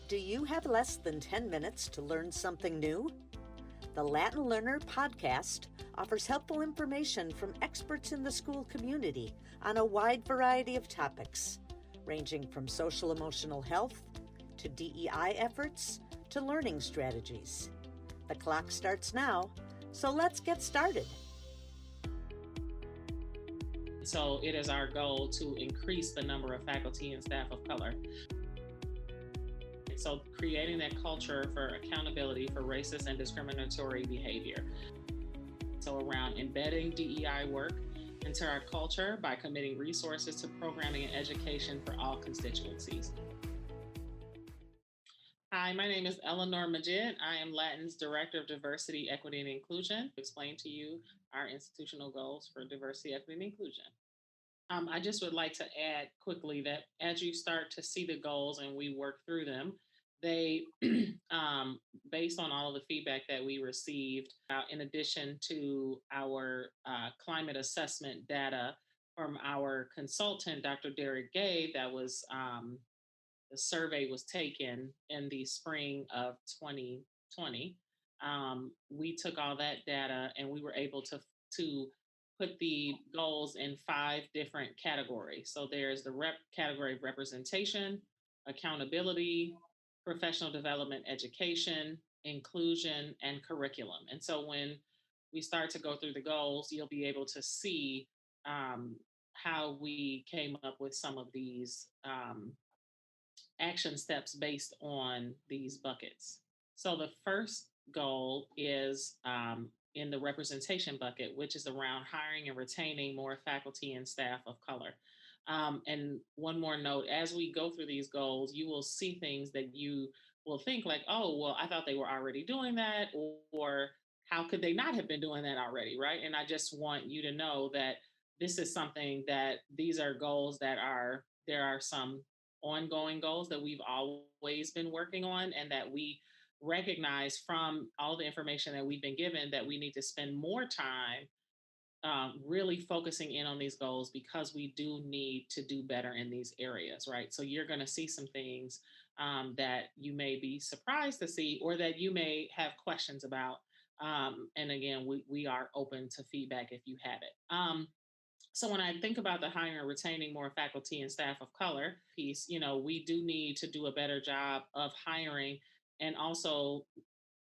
Do you have less than 10 minutes to learn something new? The Latin Learner podcast offers helpful information from experts in the school community on a wide variety of topics, ranging from social emotional health to DEI efforts to learning strategies. The clock starts now, so let's get started. So it is our goal to increase the number of faculty and staff of color. So creating that culture for accountability for racist and discriminatory behavior. So around embedding DEI work into our culture by committing resources to programming and education for all constituencies. Hi, my name is Eleannor Maajid. I am Latin's Director of Diversity, Equity, and Inclusion. To explain to you our institutional goals for diversity, equity, and inclusion. I just would like to add quickly that as you start to see the goals and we work through them, they, based on all of the feedback that we received, in addition to our climate assessment data from our consultant, Dr. Derek Gay, that was the survey was taken in the spring of 2020. We took all that data and we were able to put the goals in 5 different categories. So there's the category of representation, accountability, professional development, education, inclusion, and curriculum. And so when we start to go through the goals, you'll be able to see how we came up with some of these action steps based on these buckets. So the first goal is in the representation bucket, which is around hiring and retaining more faculty and staff of color. And one more note, as we go through these goals, you will see things that you will think like, oh, well, I thought they were already doing that, or how could they not have been doing that already, right? And I just want you to know that this is something that these are goals that there are some ongoing goals that we've always been working on, and that we recognize from all the information that we've been given that we need to spend more time really focusing in on these goals, because we do need to do better in these areas, right? So you're going to see some things that you may be surprised to see, or that you may have questions about. And again, we are open to feedback if you have it. So when I think about the hiring and retaining more faculty and staff of color piece, we do need to do a better job of hiring and also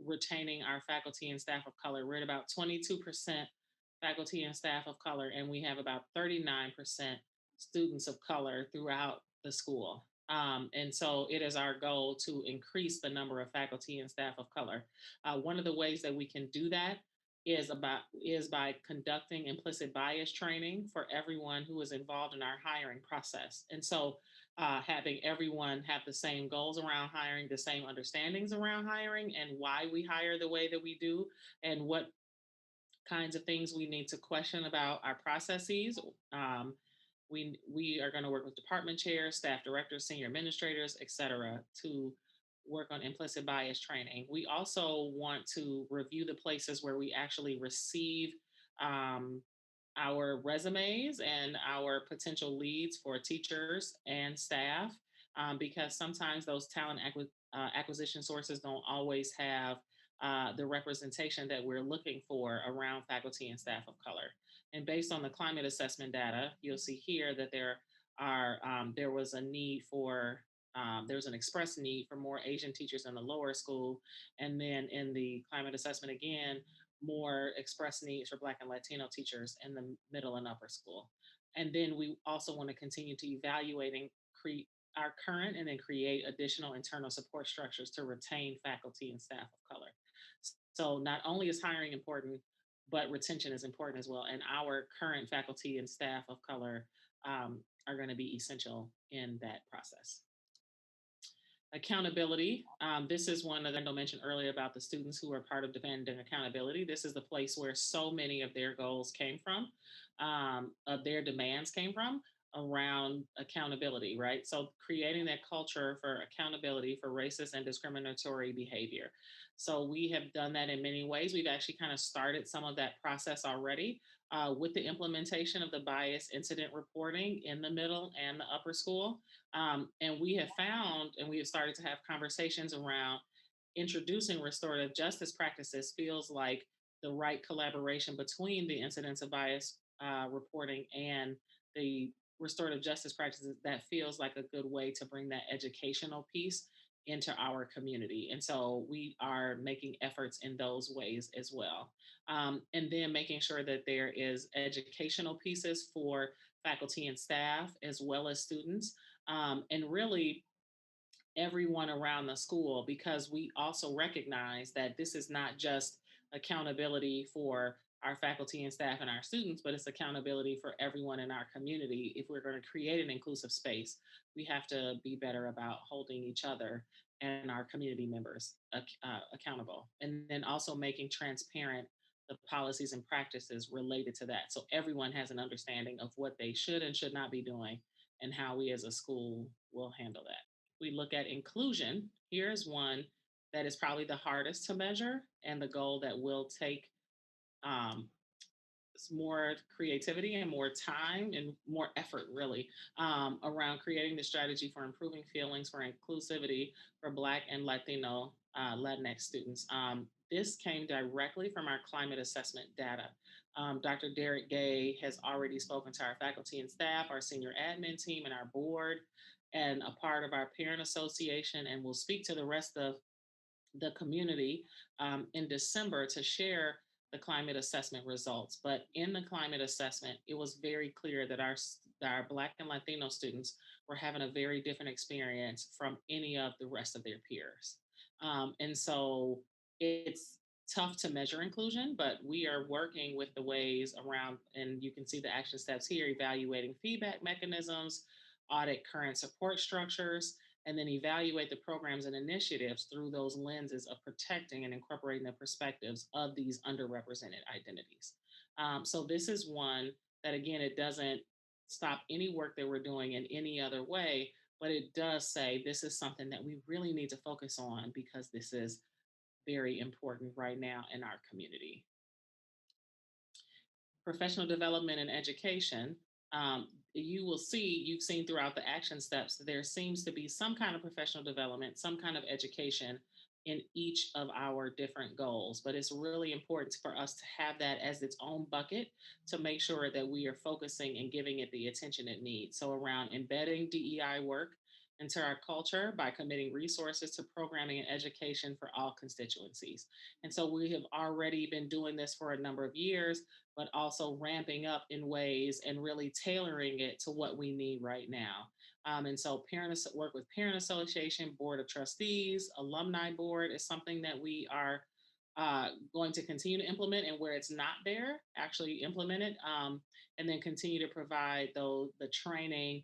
retaining our faculty and staff of color. We're at about 22% faculty and staff of color, and we have about 39% students of color throughout the school. And so it is our goal to increase the number of faculty and staff of color. One of the ways that we can do that is by conducting implicit bias training for everyone who is involved in our hiring process. And so having everyone have the same goals around hiring, the same understandings around hiring, and why we hire the way that we do, and what kinds of things we need to question about our processes. We are going to work with department chairs, staff directors, senior administrators, et cetera, to work on implicit bias training. We also want to review the places where we actually receive our resumes and our potential leads for teachers and staff, because sometimes those talent acquisition sources don't always have the representation that we're looking for around faculty and staff of color. And based on the climate assessment data, you'll see here that there was a need for there's an express need for more Asian teachers in the lower school. And then in the climate assessment, again, more express needs for Black and Latino teachers in the middle and upper school. And then we also want to continue to evaluate and create our current and then create additional internal support structures to retain faculty and staff of color. So not only is hiring important, but retention is important as well. And our current faculty and staff of color are going to be essential in that process. Accountability. This is one that I mentioned earlier about the students who are part of demanding accountability. This is the place where so many of their goals came from, of their demands came from. around accountability, right? So creating that culture for accountability for racist and discriminatory behavior. So we have done that in many ways. We've actually kind of started some of that process already with the implementation of the bias incident reporting in the middle and the upper school. And we have found, and we have started to have conversations around introducing restorative justice practices feels like the right collaboration between the incidents of bias reporting and the restorative justice practices. That feels like a good way to bring that educational piece into our community. And so we are making efforts in those ways as well. And then making sure that there is educational pieces for faculty and staff as well as students. And really everyone around the school, because we also recognize that this is not just accountability for our faculty and staff and our students, but it's accountability for everyone in our community. If we're going to create an inclusive space, we have to be better about holding each other and our community members accountable. And then also making transparent the policies and practices related to that. So everyone has an understanding of what they should and should not be doing and how we as a school will handle that. We look at inclusion. Here's one that is probably the hardest to measure and the goal that will take um, more creativity and more time and more effort, really, around creating the strategy for improving feelings for inclusivity for Black and Latino Latinx students. This came directly from our climate assessment data. Dr. Derek Gay has already spoken to our faculty and staff, our senior admin team, and our board, and a part of our parent association, and will speak to the rest of the community in December to share the climate assessment results. But in the climate assessment, it was very clear that our Black and Latino students were having a very different experience from any of the rest of their peers. And so it's tough to measure inclusion, but we are working with the ways around, and you can see the action steps here, evaluating feedback mechanisms, audit current support structures, and then evaluate the programs and initiatives through those lenses of protecting and incorporating the perspectives of these underrepresented identities. So this is one that, again, it doesn't stop any work that we're doing in any other way, but it does say this is something that we really need to focus on because this is very important right now in our community. Professional development and education, you will see, you've seen throughout the action steps, there seems to be some kind of professional development, some kind of education in each of our different goals. But it's really important for us to have that as its own bucket to make sure that we are focusing and giving it the attention it needs. So, around embedding DEI work into our culture by committing resources to programming and education for all constituencies. And so we have already been doing this for a number of years, but also ramping up in ways and really tailoring it to what we need right now. And so parents work with parent association, board of trustees, alumni board is something that we are going to continue to implement, and where it's not there, actually implement it, and then continue to provide the training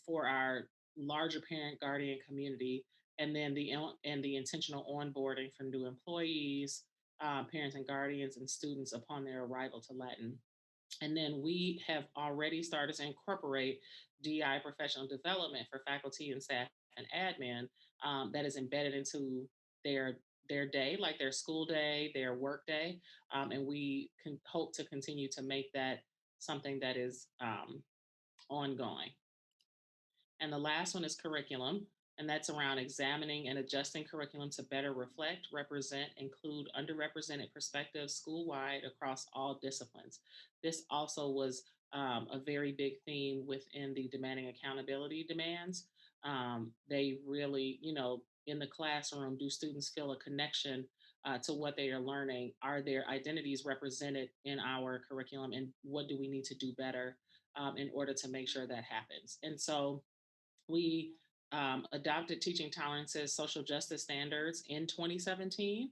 for our larger parent guardian community, and then the intentional onboarding for new employees, parents and guardians and students upon their arrival to Latin. And then we have already started to incorporate DI professional development for faculty and staff and admin, that is embedded into their their day, like their school day, their work day. And we can hope to continue to make that something that is ongoing. And the last one is curriculum, and that's around examining and adjusting curriculum to better reflect, represent, include underrepresented perspectives school wide across all disciplines. This also was a very big theme within the demanding accountability demands. They really, in the classroom, do students feel a connection to what they are learning? Are their identities represented in our curriculum? And what do we need to do better in order to make sure that happens? And so, we adopted teaching tolerances, social justice standards in 2017,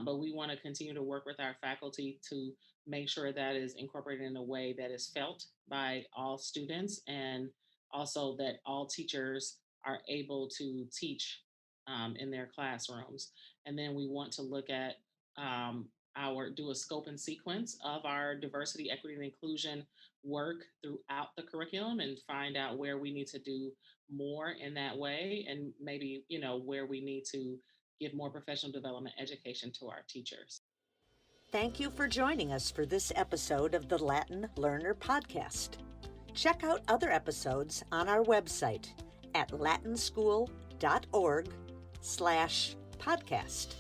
but we want to continue to work with our faculty to make sure that is incorporated in a way that is felt by all students, and also that all teachers are able to teach in their classrooms. And then we want to look at do a scope and sequence of our diversity, equity, and inclusion work throughout the curriculum and find out where we need to do more in that way, and maybe, where we need to give more professional development education to our teachers. Thank you for joining us for this episode of the Latin Learner Podcast. Check out other episodes on our website at latinschool.org/podcast.